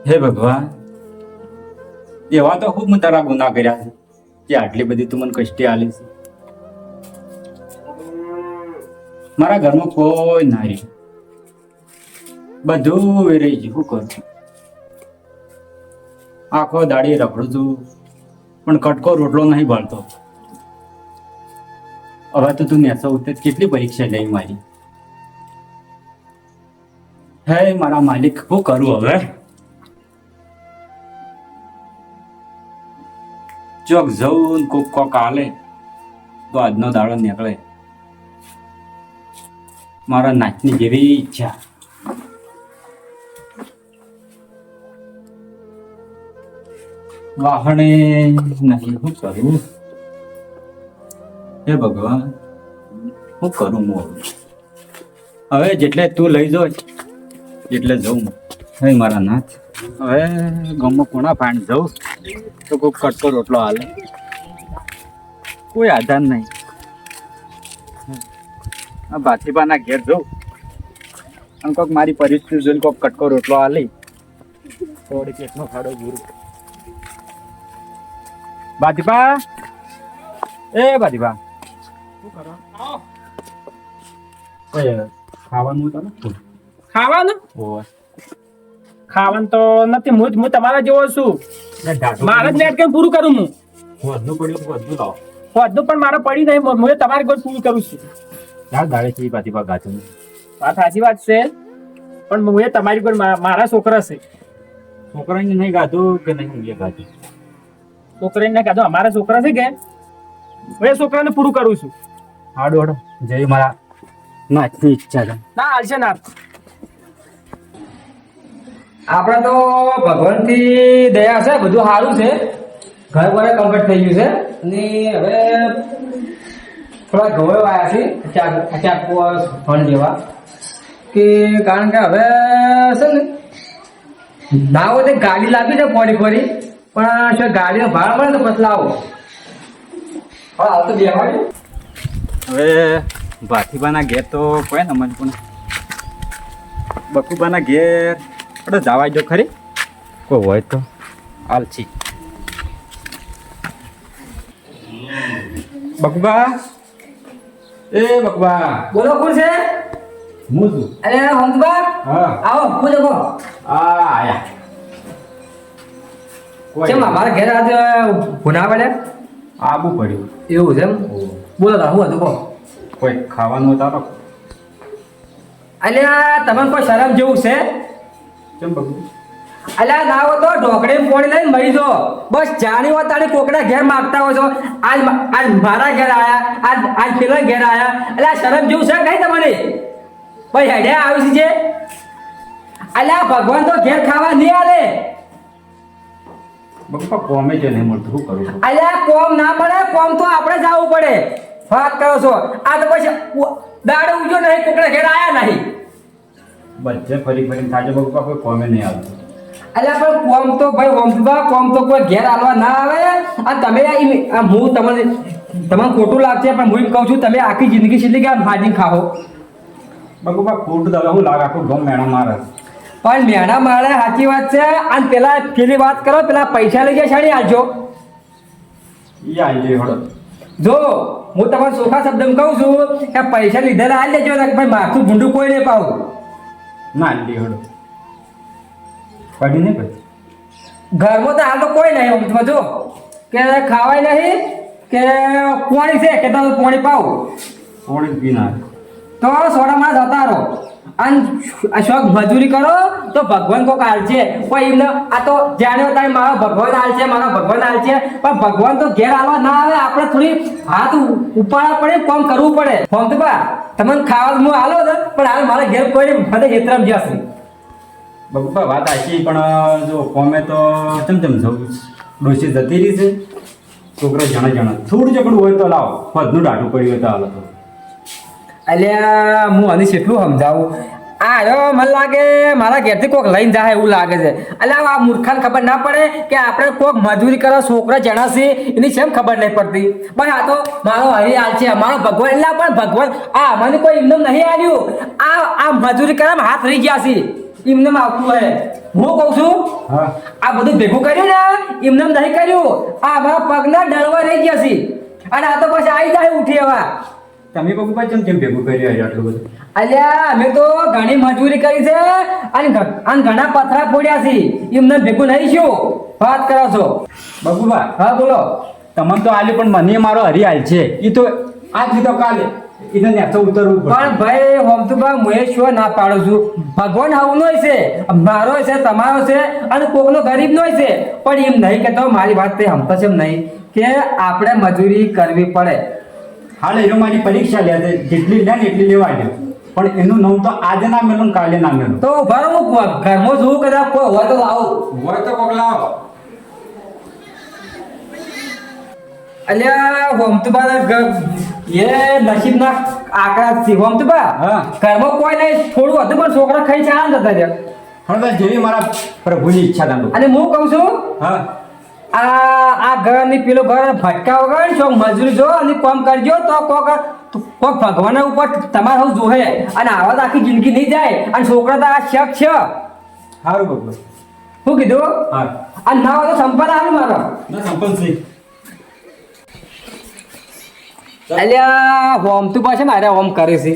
હે ભગવાન, એવા તો ખૂબ તારા ગુના કર્યા છે કે આટલી બધી તું મને કષ્ટી આલી છે. મારા ઘરમાં કોઈ ના રહ્યું, બધું વેરાઈ ગયું. શું કરું? આખો દાડી રખડું છું પણ કટકો રોટલો નહીં ભણતો. હવે તો તું નેસો ઉઠે કેટલી પરીક્ષા લઈ મારી. હે મારા માલિક, શું કરું હવે? ચોક જવું કોક આલે તો આજનો દાડો નીકળે. મારા નાચની જેવી ઈચ્છા. વાહણે નહીં, શું કરું? હે ભગવાન, શું કરું હું હવે? જેટલે તું લઈ જો એટલે જઉં. હે મારા નાથ, હવે ગામમાં કોના પાણી જવું તો કોઈ કટકો રોટલો હાલે, કોઈ આધાર નહીં. આ ભાતીબાના ઘેર જવું અને કોઈક મારી પરિસ્થિતિ જોઈને કોઈક કટકો રોટલો હાલી થોડી પેટનો ખાડો ગુરુ. ભાતીબા, એ ભાતીબા, શું કરો? ખાવાનું હતું ને? ખાવાનું ઓય ખાવાનું તો નથી. હું તમારા જેવો છું. મારે જ નેટ કેમ પૂરું કરું હું? વધનું પડ્યું વધનું લાવો. બધું પણ મારે પડી નહીં. હું તમારી કોઈ પૂરું કરું છું. ચાલ દાડે છે ભાતીબા ગાતું. વાત સાચી વાત છે પણ હું તમારી કોઈ મારા છોકરા છે. છોકરાને નહીં ગાતું કે નહીં ઊંઘે ગાતું? છોકરાને ના કાઢો, અમારા છોકરા છે કે હું એ છોકરાને પૂરું કરું છું. હાડો હાડો જય મારા નાચની ઈચ્છા છે. ના હાલશે ના. આપણે તો ભગવાનથી દયા છે, બધું સારું છે. ઘર બરે કમ્પ્લીટ થઈ ગયું છે અને હવે થોડા ઘઉં આવ્યા છે ફળ જેવા કે કારણ કે હવે છે ને ના હોય તો ગાડી લાગી છે ફરી પણ શું ગાડીનો ભાડા મળે તો પછી લાવો. હા હાલ તો બેવાડી. હવે ભાતીબાના ઘેર તો કોઈ ને મને પણ બકુબાના ઘેર આપણે જવા જો ખરી, કોઈ હોય તો આલછી. બકુબા, એ બકુબા, બોલો કોણ છે? હું છું. અરે હંસબા હા આવો હું દેખો. આયા કેમ અમારા ઘેર આજે ભૂના પડ્યા? આબુ પડ્યું. એવું છે એમ? બોલો તા હું હતું કહો. કોઈ ખાવાનું હતા તો અલ્યા તમને કોઈ શરમ જેવું છે? કેમ બકુ? અલ્યા ના હોય તો ઢોકળી પોણી લઈને મરી જો. બસ જાણી હોય તારી કોકડા ઘેર માગતા હોય છો. આજ મારા ઘેર આયા, આજ પેલા ઘેર આયા. અલ્યા શરમ જેવું છે કઈ તમારે? ભાઈ હેડ્યા આવી છે. અલ્યા ભગવાન તો ઘેર ખાવા નહીં આલે. બકુબા કોમે જ નહીં મળતું, શું કરું? અલ્યા કોમ ના પડે, કોમ તો આપણે જ આવવું પડે. વાત કરો છો આ તો પછી દાડો ઉજો નહીં, કોકડા ઘેર આયા નહીં. બધે ફરી ફરીને થાજો બકુબા, કોઈ કોમે નહીં આવતું. અલ્યા પણ કોમ તો ભાઈ વંશબા કોમ તો કોઈ ઘેર આલવા ના આવે. અને તમે હું તમને ખોટું લાગશે પણ હું એમ કહું છું તમે આખી જિંદગી છેલ્લી કે ભાજી ખાઓ. બકુબા ખોટું દવા હું લાગ આખું ગમ મેણા મારે. પણ મેણા મારે સાચી વાત છે. અને પેલી વાત કરો, પેલા પૈસા લઈ ગયા છાડી આલજો. ઈ આવી હળો. જો હું તમારા ચોખા શબ્દમાં કહું છું કે પૈસા લીધેલા આલી દેજો ને ભાઈ માથું ભૂંડું કોઈ નહીં પાવું. ના આવી હળો પડી નહીં પછી. ઘરમાં તો હાલ તો કોઈ નહીં સમજમાં જો કે ખાવાય નહીં કે પોણી છે કે તમે પોણી પાવ પોણી પી ના તો સોડામાં જતા રહો. અને શોખ મજૂરી કરો તો ભગવાન કોક હાલ છે. કોઈ એમને આ તો જાણ્યો તારે મારો ભગવાન હાલ છે, મારો ભગવાન હાલ છે. પણ ભગવાન તો ઘેર હાલવા ના આવે. આપણે થોડી હાથ ઉપાડવા પડે, કામ કરવું પડે. ફોન તો બા તમને ખાવા હું હાલો હતો પણ હાલ મારા ઘેર કોઈ મને હેતરામ જશે. બકુબા વાત આશી પણ જો કોમે તો ચમચમ જવું ડોસી જતી રહી છે. છોકરા જણા થોડું જકડું હોય તો લાવો, બધનું ડાઢું પડ્યું હોય તો હાલો તો. અલ્યા હું આને કેટલું સમજાવું. આ રહ્યો મને લાગે મારા ઘેરથી કોઈક લઈને જાય એવું લાગે છે. અલ્યા આ મૂર્ખાને ખબર ના પડે કે આપણે કોઈક મજૂરી કરો છોકરા જણાશે એની કેમ ખબર નહીં પડતી. પણ આ તો મારો હરિયાલ છે, મારો ભગવાન. એટલે પણ ભગવાન આ મને કોઈ એમને નહીં આવ્યું. આ મજૂરી કરવામાં હાથ રહી ગયા છે. એમને આવતું હે હું કહું છું હા આ બધું ભેગું કર્યું ને એમને નહીં કર્યું આ અમારા પગના ડળવા રહી ગયા છે અને આ તો પછી આવી જાય ઉઠી હવા તમે બકુભાઈ કેમ ભેગું કર્યું આટલું બધું અલ્યા અમે તો ઘણી મજૂરી કરી છે અને ઘણા પથરા ફોડ્યા છે એમને ભેગું નહીં શું વાત કરો છો બકુભા હા બોલો તમને તો આલ્યું પણ મને મારો હરી હાલ છે એ તો આજ લીધો કાલે એને નેચો ઉતરવું પડે પણ ભાઈ હોમતુબા હું શું ના પાડું છું ભગવાન હવનો છે મારો છે તમારો છે અને કોકનો ગરીબનો છે પણ એમ નહીં કે તો મારી વાત તે હમતો છે એમ નહીં કે આપણે મજૂરી કરવી પડે હાલ એનો મારી પરીક્ષા લે છે જેટલી લે ને એટલી લેવા દો પણ એનું નામ તો આજે ના મેલું ને કાલે ના મેલું તો બરાબર હું ઘરમાં જોઉં કદાચ કોઈ હોય તો આવું હોય તો કોક લાવો અલ્યા હોમતુબા એ નસીબના આંકડા છે હોમતુબા હા. ઘરમાં કોઈ નહીં થોડું હતું પણ છોકરા ખાઈ છે આનંદ હતા ત્યાં. હવે જેવી મારા પ્રભુની ઈચ્છા તમે અને હું કહું છું હા આ ઘર ની પેલું ઘર ભટકા વગર છો મજૂરી જો અને કામ કરજો તો કોક ભગવાન ઉપર તમારે હું જોહે અને આવા તો આખી જિંદગી નહીં જાય અને છોકરા તો આ શક છે સારું બકુભાઈ શું કીધું હા અને ના હોય તો સંપલ આવે મારો ના સંપલસિંહ અલ્યા હોમ તું પાછા મારે હોમ કરે છે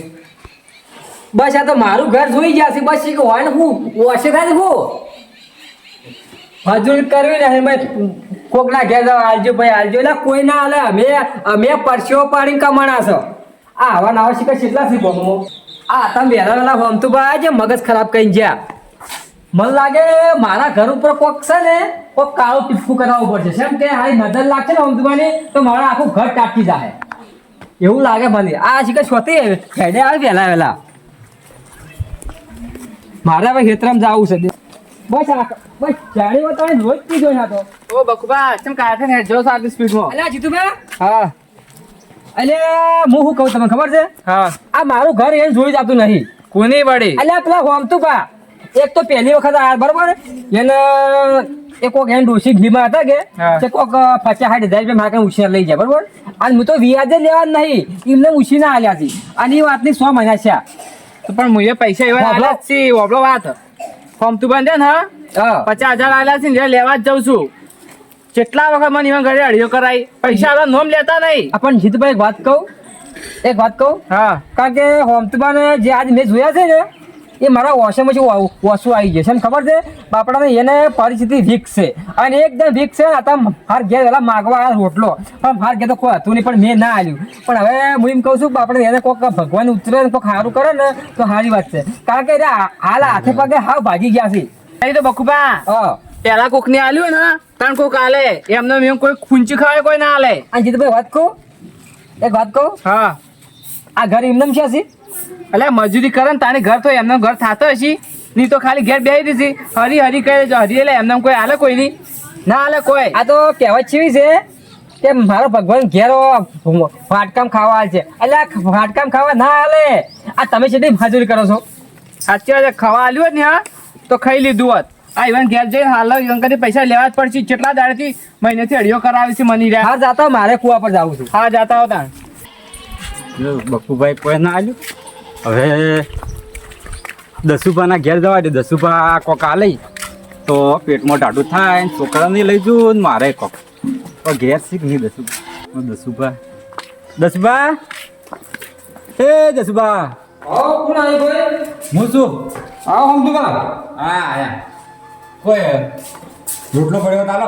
બસ આ તો મારું ઘર જોઈ ગયા છે બસ એક હોય ને હું ઓછે થાય હું મજૂરી કરવી ને ભાઈ કોકના ઘેર જાવ આલજો ભાઈ આલજો એટલે કોઈ ના હાલે અમે પરસ્યો પાડીને કમાણા છો આ હવા નાવા શીખે કેટલા છે બોમો આ તમે વહેલા હોમ તું ભાઈ જે મગજ ખરાબ કરી ગયા મને લાગે મારા ઘર ઉપર કોક છે ને કોક કાળું ટીપકું કરાવવું પડશે કેમ કે હારી નજર લાગશે ને હોમ તું તો મારા આખું ઘર ટાપી જાય એવું લાગે મને આ શીખે છોતી હેડે આવે વહેલા મારે હવે ખેતરમાં જવું છે બસ બસ જાણી વાત તમે રોજ પી જોઈ તો ઓ બકુબા ચમ કાથે ને જો સારી સ્પીડમાં અલ્યા જીતુભા હા અલ્યા હું શું કહું તમને ખબર છે હા આ મારું ઘર એને જોઈ જતું નહીં કોની વળી અલ્યા પેલા હોમતુભા એક તો પહેલી વખત આયા બરોબર એને એ કોક એને ડોસી ઘીમાં હતા કે હા. તે કોક 50,000 રૂપિયા મારે ઉછેર લઈ જાય બરોબર અને હું તો વ્યાજે લેવા જ નહીં એમને ઉછી ના આલ્યા છે અને એ વાતની 100 મહિના છે તો પણ મુએ પૈસા એવા વાપરો. આલ્યા જ છે વાપરો વાત ફોર્મ તું બંધ ને હા હા 50,000 આલ્યા છે ને જે લેવા જ જાઉં છું કેટલા વખત મને એવા ઘરે અડિયો કરાઈ પૈસા આલા નોમ લેતા નહીં પણ જીતુભાઈ એક વાત કહું હા કારણ કે હોમતુબાને જે આજ મેં જોયા છે ને એ મારા વોશમાં ઓછું આવી ગયું છે એમ ખબર છે બાપડાને એને પરિસ્થિતિ વીક છે અને એકદમ વીક છે ને તમે માર ઘેર પેલા માગવા આવ્યા રોટલો પણ માર ઘેર તો કોઈ હતું નહીં પણ મેં ના આલ્યું પણ હવે હું એમ કહું છું બાપડે એને કોઈક ભગવાન ઉતરે ને કોઈક સારું કરે ને તો સારી વાત છે કારણ કે હાલ હાથે પગે હાવ ભાગી ગયા છે એ તો બકુબા હા પેલા કોક ને આલ્યું ને ત્રણ કોક આલે એમને એમ કોઈ ખૂંચી ખાવે કોઈ ના આલે અને જીતુભાઈ એક વાત કહું હા આ ઘર એમને છે એટલે મજૂરી કરે ને તારે ઘર તો એમનું ઘર થતો હશે નહીં તો ખાલી ઘેર બેસી દીધી હરી હરી કહે જો હરી એટલે એમને કોઈ હાલે કોઈ નહીં ના હાલે કોઈ આ તો કહેવત કેવી છે કે મારો ભગવાન ઘેર ફાટકામ ખાવા હાલ છે એટલે આ ફાટકામ ખાવા ના હાલે આ તમે કેટલી મજૂરી કરો છો સાચી વાત છે, ખાવા આલ્યું હોત ને હા તો ખાઈ લીધું હોત આ ઇવન ઘેર જઈને હાલ ઇવન કરી પૈસા લેવા જ પડશે કેટલા દાડેથી મહિનેથી અડિયો કરાવી છે મની રહ્યા હા જાતા મારે કુવા પર જાવું છું હા જાતા હોતા જો બકુભાઈ કોઈ ના આલ્યું હવે દસુભાના ઘેર જવા દે દસુભા કોક આ લઈ તો પેટમાં ટાટું થાય ને છોકરાને લઈ જવું ને મારે કોક તો ઘેર શીખ નહીં દસુભા એ દસુભા કોણ આવી કોઈ હું શું આવો હમદુભા હા આયા કોઈ રોટલો પડ્યો તાલો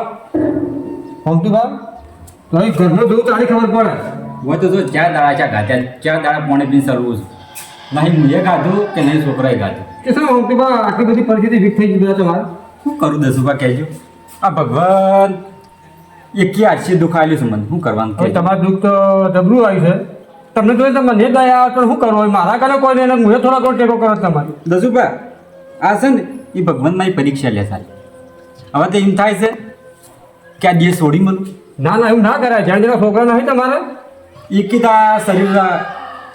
હમદુભા તારી ઘરનો જોઉં તારી ખબર પડે હું તો જો 4 દાડા ચા ગાત્યા 4 દાડા પોણે પીને સરવું છું નહીં મુએ ગાધું કે નહીં છોકરાએ ગાધું કે શું હમદુભા આટલી બધી પરિસ્થિતિ વીક થઈ ગઈ તમારે શું કરું દસુભા કહેજો આ ભગવાન એકી આરસી દુઃખ આલ્યું છે મને શું કરવાનું હવે કહેજો. તમારું દુઃખ તો જબરું આવ્યું છે તમને જોઈએ તો મને દયા આવે પણ શું કરવું મારા કારણે કોઈ નહીં હું થોડા કોઈ ટેકો કરો તમારી દસુભા આ છે ને એ ભગવાન મારી પરીક્ષા લે સારી હવે તો એમ થાય છે કે આ દેહ છોડી મળું ના ના એવું ના કરાય જ્યાં જેના છોકરા નહીં તમારે એકી તો આ શરીર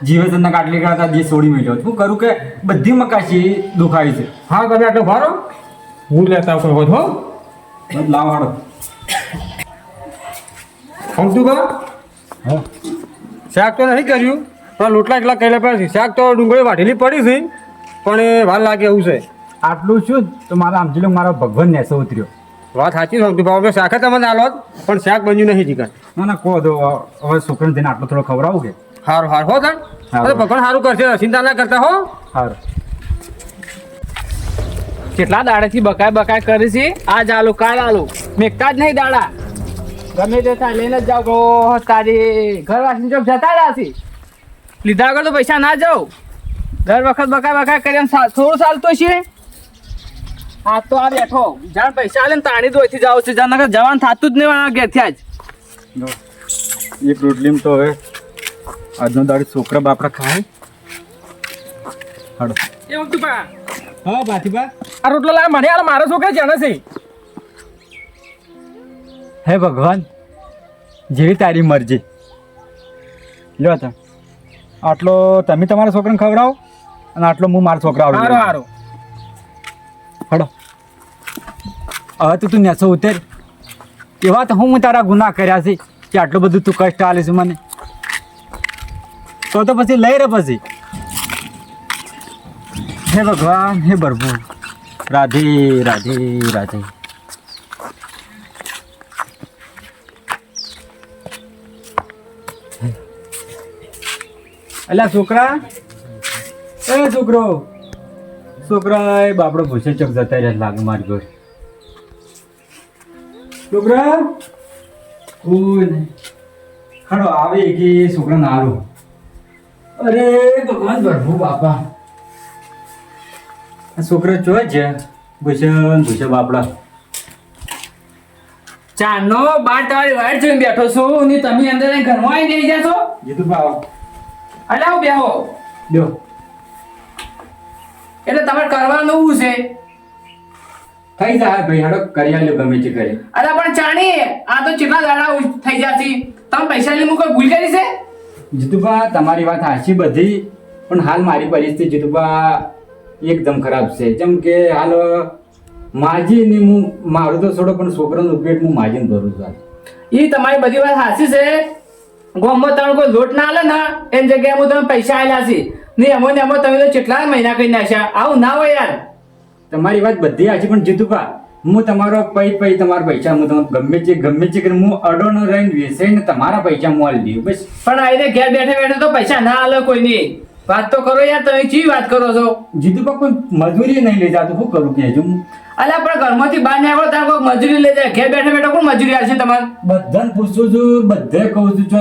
જીવનના કાટલી કાઢતા દેહ છોડી મળ્યો શું કરું કે બધી મકાશી દુખાય છે હા તમે આટલો ભારો હું લેતા કોઈ હોત હો લાવ હાડો હમતુભા હા શાક તો નહીં કર્યું પણ લોટલા એટલા કરેલા પછી શાક તો ડુંગળી વાઢેલી પડી છે પણ એ વાર લાગે એવું છે આટલું શું તો મારા સમજી લો મારો ભગવાન નેસો ઉતર્યો. વાત સાચી છે ભાવ મેં શાક તમને આલો પણ શાક બન્યું નહીં ચિકન. ના ના કહો દો હવે છોકરાને તેને આટલો થોડો ખવડાવું કે સારું સારું હો તણ સારું. અરે ભગવાન સારું કરશે ચિંતા ના કરતા હો. સારું. કેટલા દાડાથી બકાય બકાય કરે છે આજ આલો કાલ આલો મેકતા જ નહીં દાડા ગમે તે થાય લઈને જ જાઓ તારી ઘરવાસી ચોક જતા રહ્યા લીધા વગર તો પૈસા ના જાઓ દર વખત બકાય બકાય કરીને થોડું ચાલતો છે આ તો આ બેઠો જાણ પૈસા આલે ને તાણી દોઈથી જાવ છે જાણ નકર જવાન થતું જ નહીં આ ઘેરથી આજ જો, એક રોટલીમાં તો હવે આજનો દાડી છોકરા બાપડા ખાય. હાડો. એવું તું પા હા બાથીબા. આ રોટલો લાવ મને આલો મારો છોકરા જાણે છે હે ભગવાન જેવી તારી મરજી. લ્યો તો આટલો તમે તમારા છોકરાને ખવડાવો અને આટલો હું મારા છોકરા હારો હારો હડો. હવે તો તું નેસો ઉતર. એવા તો હું તારા ગુનાહ કર્યા છે કે આટલું બધું તું કષ્ટ આલે છે મને. તો પછી લઈ રે પછી. હે ભગવાન હે પ્રભુ રાધે રાધે રાધે. અલ્યા છોકરા એ છોકરો છોકરા એ બાપડો ભૂસે ચોક જતા રહ્યા લાગ મારી જોડે. છોકરા કોઈ નહીં. ખડો આવે કે છોકરાને હાલો. અરે ભગવાન પ્રભુ બાપા આ છોકરા જોવા છે ભૂસે બાપડા. ચાનો બાર તમારી વાડ જોઈને બેઠો છું ને તમે અંદર ઘરમાં આવી જઈ જશો જીતું ભાવ એટલે આવું બેહો દો. એટલે તમારે કરવાનું શું છે થઈ જાય ભાઈ હાડો કરી આલ્યો ગમે તે કરે. અરે પણ ચાણી આ તો કેટલા દાડા થઈ જશે તમે પૈસા લઈને કોઈ ભૂલ કરી છે જીતુભા તમારી વાત સાચી બધી પણ હાલ મારી પરિસ્થિતિ જીતુભા એકદમ ખરાબ છે. જેમ કે હાલ માજીને હું મારું તો છોડો પણ છોકરાનું પેટ હું માજીને ભરું છું હાલ. એ તમારી બધી વાત સાચી છે ગોમમાં તમે કોઈ લોટ ના આલે ને એની જગ્યાએ હું તમે પૈસા આલ્યા છે ને એમાં ને એમાં તમે તો કેટલા મહિના કરી નાખ્યા આવું ના હોય યાર તમારી વાત બધી સાચી પણ જીતુભા હું તમારો પૈ તમારા પૈસા હું તમને ગમે તે કરીને હું અડોનો રહીને વેચાઈને તમારા પૈસા હું આલી દઉં બસ. પણ આઈને ઘેર બેઠે બેઠે તો પૈસા ના આલે કોઈની વાત તો કરો યાર તમે ચી વાત કરો છો જીતુભા કોઈ મજૂરી નહીં લઈ જાતું શું કરું કે હજુ અલ્યા પણ ઘરમાંથી બહાર નીકળો ત્યાં કોઈ મજૂરી લઈ જાય ઘેર બેઠે બેઠે કોણ મજૂરી આવશે તમારે બધાને પૂછું છું બધે કહું છું જો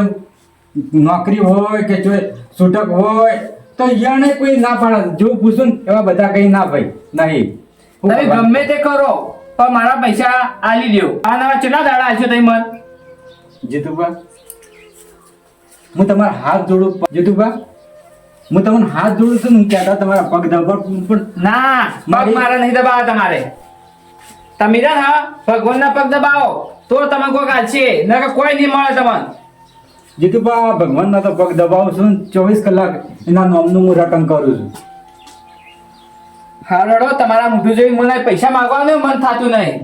નોકરી હોય કે જો છૂટક હોય તો યાને કોઈ ના પાડે જો પૂછું ને એવા બધા કઈ ના ભાઈ નહીં. તમે ગમે તે કરો પણ મારા પૈસા આલી દો આ નવા કેટલા દાડા આવશે તમે મન જીતુભા હું તમારા હાથ જોડું જીતુભા હું તમને હાથ જોડું છું ને કહેતા તમારા પગ દબાવું પણ ના પગ મારે નહીં દબાવો તમારે તમે જા ને ભગવાનના પગ દબાવો તો તમે કોઈ કાઢશે નકર કોઈ નહીં મળે તમને જીતુભા ભગવાનના તો પગ દબાવું છું ને 24 કલાક એના નામનું હું રટણ કરું છું. હારડો તમારા મોઢું જોઈ મને પૈસા માંગવાનું મન થતું નહીં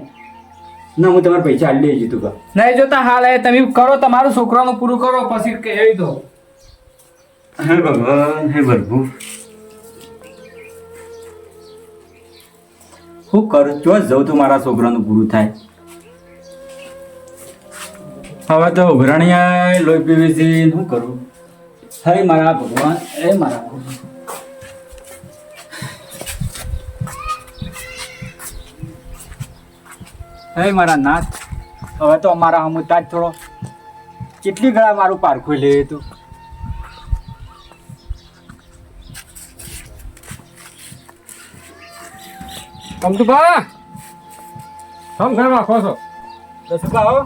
ના હું તમારા પૈસા આલી દઈએ જીતુભા. નહીં જોતા હાલ એ તમે કરો તમારું છોકરાનું પૂરું કરો પછી કહી દો હે ભગવાન હે પ્રભુ હું કરું જો જઉં તો મારા છોકરાનું પૂરું થાય. હવે તો ઉઘરાણીયા લોહી પીવી છે શું કરું. હે મારા ભગવાન હે મારા ભગવાન. હે મારા નાથ હવે તો અમારા હમુતા જ થોડો કેટલી ગળા મારું પારખું લે તું. કમતુભા થમ ઘર રાખો છો દસુભા આવો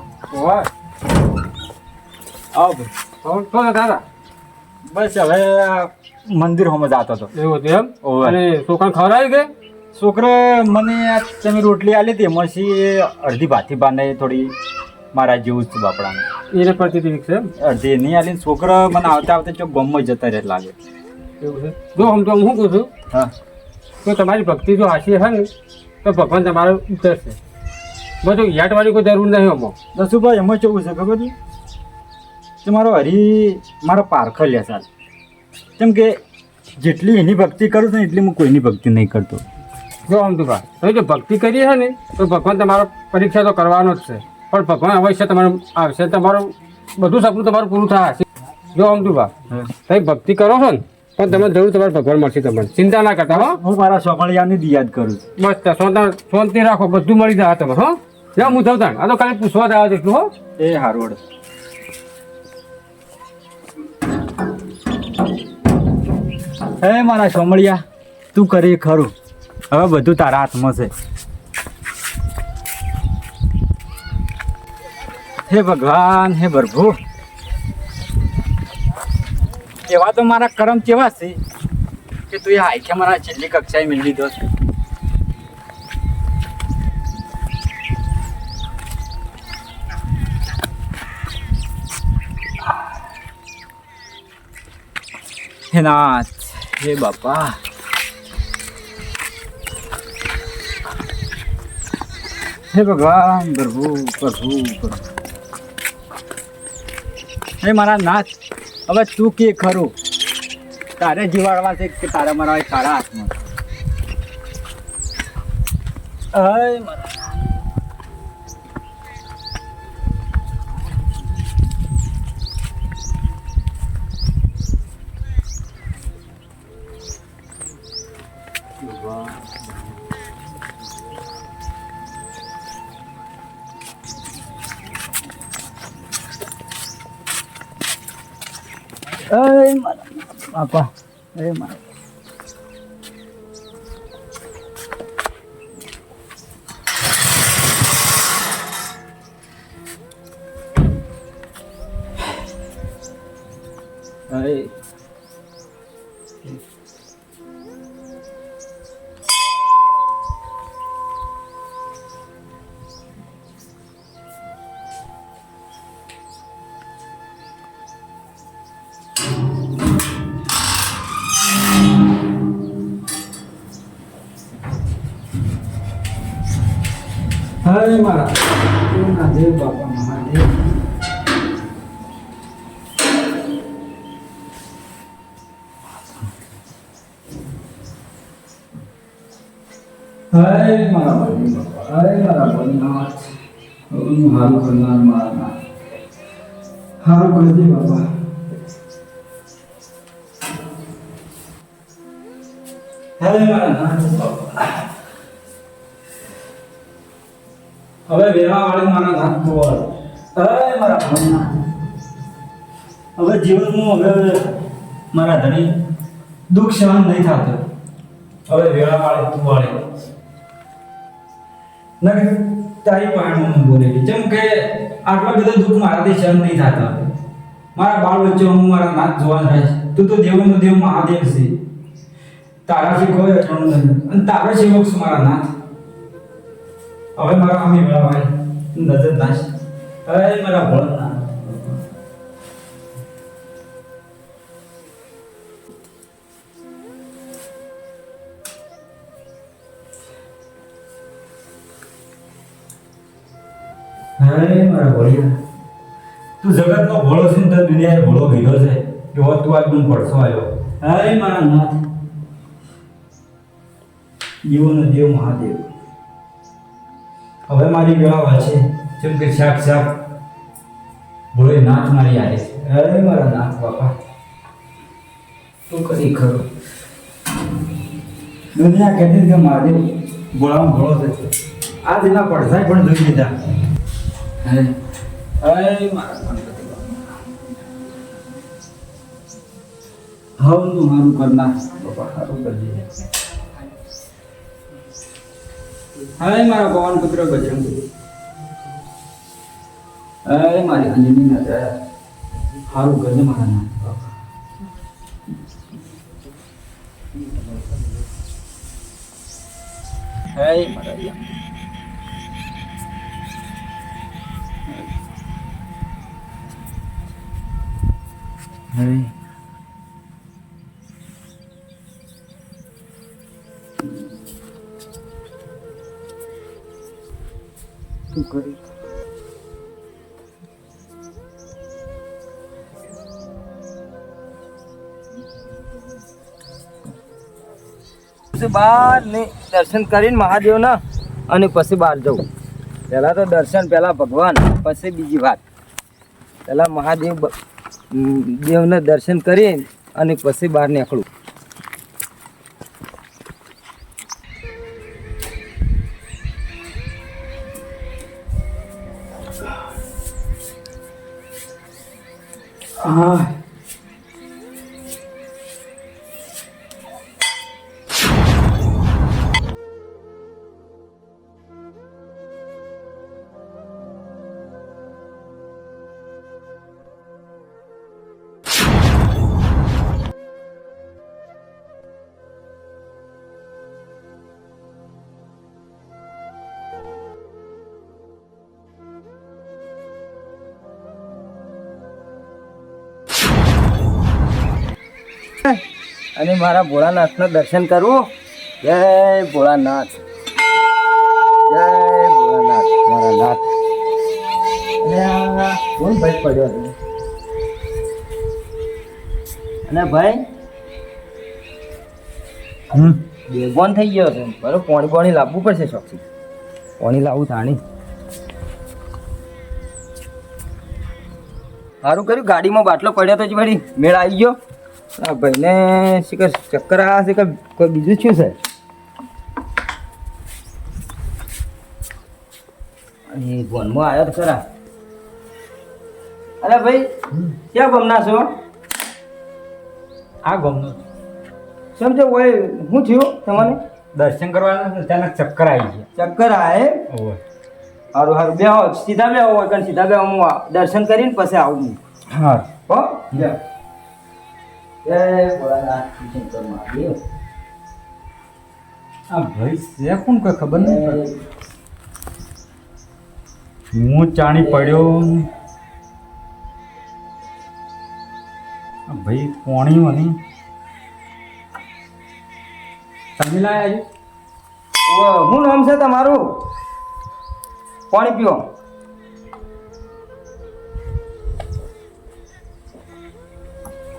ઓય આવો ભાઈ. તો દાદા બસ હવે મંદિર હોમાં જતો હતો. એવું હતું એમ ઓય. અને છોકરાને ખવડાવી કે છોકરો મને આ તમે રોટલી આલી હતી એમાંથી અડધી ભાથી બાંધે થોડી મારા જેવું જ છે બાપડાને એને પડતી હતી છે એમ અડધી નહીં આલી છોકરો મને આવતા આવતા ચોક ગમમાં જતા રહે લાગે. એવું છે જો આમ તો હું શું કહું છું હા તો તમારી ભક્તિ જો હાસી હશે ને તો ભગવાન તમારો ઉતરશે બધું યાટવાની કોઈ જરૂર નહીં આમાં દસુભાઈ એમાં કેવું છે ખબર છે કે મારો હરી મારો પારખો લે સાહેબ કેમ કે જેટલી એની ભક્તિ કરું છું ને એટલી હું કોઈની ભક્તિ નહીં કરતો. જો આમ તું તમે જો ભક્તિ કરી છે ને તો ભગવાન તમારો પરીક્ષા તો કરવાનો જ છે પણ ભગવાન અવશ્ય તમારું આવશે તમારું બધું સપનું તમારું પૂરું થશે જો આમ તું તમે ભક્તિ કરો છો ને પણ તમે જરૂર તમારે ભગવાન મળશે તમને ચિંતા ના કરતા હો હું મારા સોમળિયાની જ યાદ કરું છું. બસ શાંતિ રાખો બધું મળી જાય તમે હો જા હું જઉં તાણ આ તો ખાલી પૂછવા જ આવે એટલું હો એ હારોડ હે મારા સોમળિયા તું કરી ખરું હવે બધું તારા હાથમાં છે. હે ભગવાન હે પ્રભુ એવા તો મારા કરમ કેવા છે કે તું એ હાઈકે મારા છેલ્લી કક્ષાએ મેળવી લીધો છે. હે નાથ હે બાપા હે ભગવાન પ્રભુ પ્રભુ પ્રભુ હે મારા નાથ હવે તું કે ખરું તારે જીવાડવા છે કે તારા મારા તારા હાથમાં અય મારા અય મારા બાપા અય મારા અય હરે મારા મહાદેવ બાપા મહાદેવ હરે મારા બલી બાપા હરે મારા બલીનાથ હારું કરનાર મારા નાથ હારું કરજે બાપા હરે મારા નાથ બાપા હવે વેરા વાળી મારા નાથ બોલ અરે મારા ભગવાન હવે જીવનમાં હવે મારા ધણી દુઃખ સહન નહીં થતું હવે વેરા વાળી તું વાળી ના તારી પાણી હું બોલેલી જેમ કે આટલા બધા દુઃખ મારાથી સહન નહીં થતા મારા બાળ વચ્ચે હું મારા નાથ જોવા રહે તું તો દેવનો દેવ મહાદેવ છે તારાથી કોઈ અટણું નહીં અને તારા સેવક છું મારા નાથ હવે મારા આમે મેળવાય નજર નાશ હવે મારા ભોળના હરે મારા ભોળિયા તું જગતનો ભોળો છે ને તો દુનિયાએ ભોળો ગયો છે એવો તું આજ મને પડશો આવ્યો હરે મારા નાથ જીવોનો દેવ મહાદેવ હવે મારી વેળા વાંચે જેમ કે સાક્ષાત ભોળે નાથ મારી આવે છે અરે મારા નાથ બાપા તું કરી ખરો દુનિયા કહેતી કે મહાદેવ ભોળામાં ભોળો છે આ જેના પડસાય પણ જોઈ લીધા અરે અરે મારા ગણપતિ બાપા હવે તું મારું કરનાર બાપા સારું કરજે હવે મારા પવન પુત્ર બજરંગ અરે મારી અંજની નજર સારું કરજે મારા નાથ બાપા હે મારા હે તું કરી છું બહાર ને દર્શન કરીને મહાદેવના અને પછી બહાર જવું. પહેલાં તો દર્શન, પહેલાં ભગવાન, પછી બીજી વાત. પહેલાં મહાદેવ દેવને દર્શન કરી અને પછી બહાર નીકળું. હા અને મારા ભોળાનાથના દર્શન કરવું. જય ભોળાનાથ, જય ભોળાનાથ, મારા નાથ. અને આ કોણ ભાઈ પડ્યો છે? અને ભાઈ બેભાન થઈ ગયો છે. બરોબર, પાણી લાવવું પડશે. શોખથી પાણી લાવવું થાણી. સારું કર્યું ગાડીમાં બાટલો પડ્યો તો જ વળી મેળ આવી ગયો. આ ભાઈને શિખર ચક્કર આવ્યા છે કે કોઈ બીજું શું છે? એ ભોનમાં આવ્યો તો ખરા. અરે ભાઈ ક્યાં ગમના છો? આ ગમનો સમજો હોય શું થયું તમને? દર્શન કરવાના અચાનક ચક્કર આવી ગયા. ચક્કર આવે? ઓય સારું સારું, બે સીધા બે હોય કારણ સીધા બે હું દર્શન કરીને પછી આવું. હા હો જય ભોળાનાથ શંકર મહાદેવ. આ ભાઈ છે કોણ કોઈ ખબર નહીં પડતી. હું ચાણી પડ્યો ને આ ભાઈ પોણી અને તમે લાયા છે? શું નામ છે તમારું? પાણી પીઓ.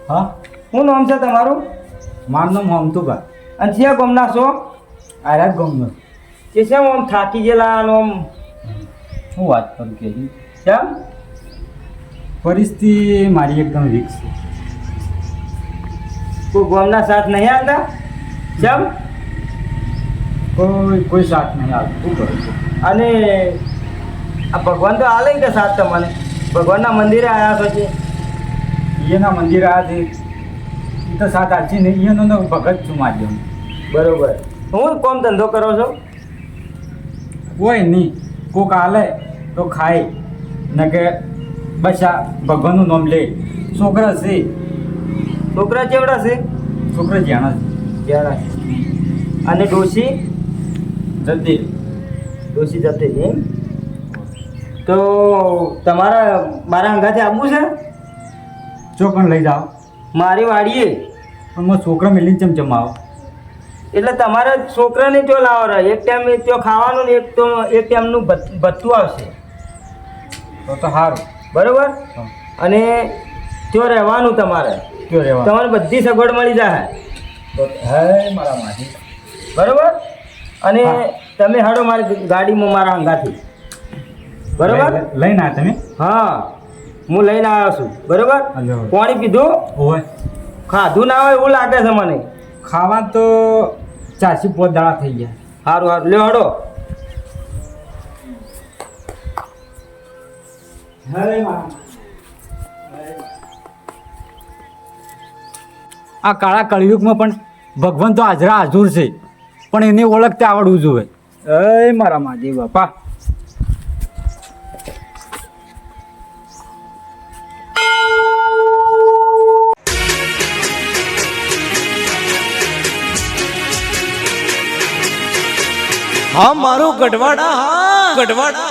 હા શું નામ છે તમારું? મારું નામ હમતુભા. અને ક્યાં ગમના છો? આર્યા ગમનો. કે શેમ આમ થાકી ગયેલા આમ શું વાત કરું કે કેમ? પરિસ્થિતિ મારી એકદમ વીક છે. કોઈ ગમના સાથ નહીં આવતા? કેમ? કોઈ સાથ નહીં આવતું. શું કરું છું? અને આ ભગવાન તો આલે કે સાથ તમને? ભગવાનના મંદિરે આવ્યા છો છે? એના મંદિર આ છે એ તો સાત આજી નહીં. એનો તો ભગત છું માધ્યમ. બરોબર. હું કોમ ધંધો કરો છો? કોઈ નહીં, કોક આલે તો ખાય ને કે બસ આ ભગવાનનું નામ લે. છોકરા છે. છોકરા ચેવડા છે? છોકરા જાણા છે. જાણા. અને ડોશી? જલ્દી ડોશી જતી રહી એમ? તો તમારા મારા અંગાથી આવવું છે? ચોકન લઈ જાઓ. મારી વાડીએ. પણ મારા છોકરા મેલીને ચમચમાવો. એટલે તમારે છોકરાને જો લાવો રહે એક ટાઈમ ત્યાં ખાવાનું ને એક ટાઈમનું ભથ્થું આવશે. તો સારું. બરોબર. અને ત્યાં રહેવાનું તમારે. કયો રહેવા? તમારે બધી સગવડ મળી જાય. તો હે મારા માજી. બરોબર. અને તમે હાડો મારી ગાડીમાં મારા અંગાથી. બરોબર. લઈને આ તમે? હા, હું લઈને આવ્યો છું. બરોબર. હલો. પાણી પીધું? ઓય ખાધું ના હોય એવું લાગે છે મને. ખાવા તો 4-5 દાડા થઈ ગયા. સારું સારું, લ્યો હડો. આ કાળા કળિયુગમાં પણ ભગવાન તો હાજરા હાજુર છે, પણ એને ઓળખતે આવડવું જોઈએ. એ મારા મહાદેવ બાપા. હા મારું ગઢવાડા, હા ગઢવાડા.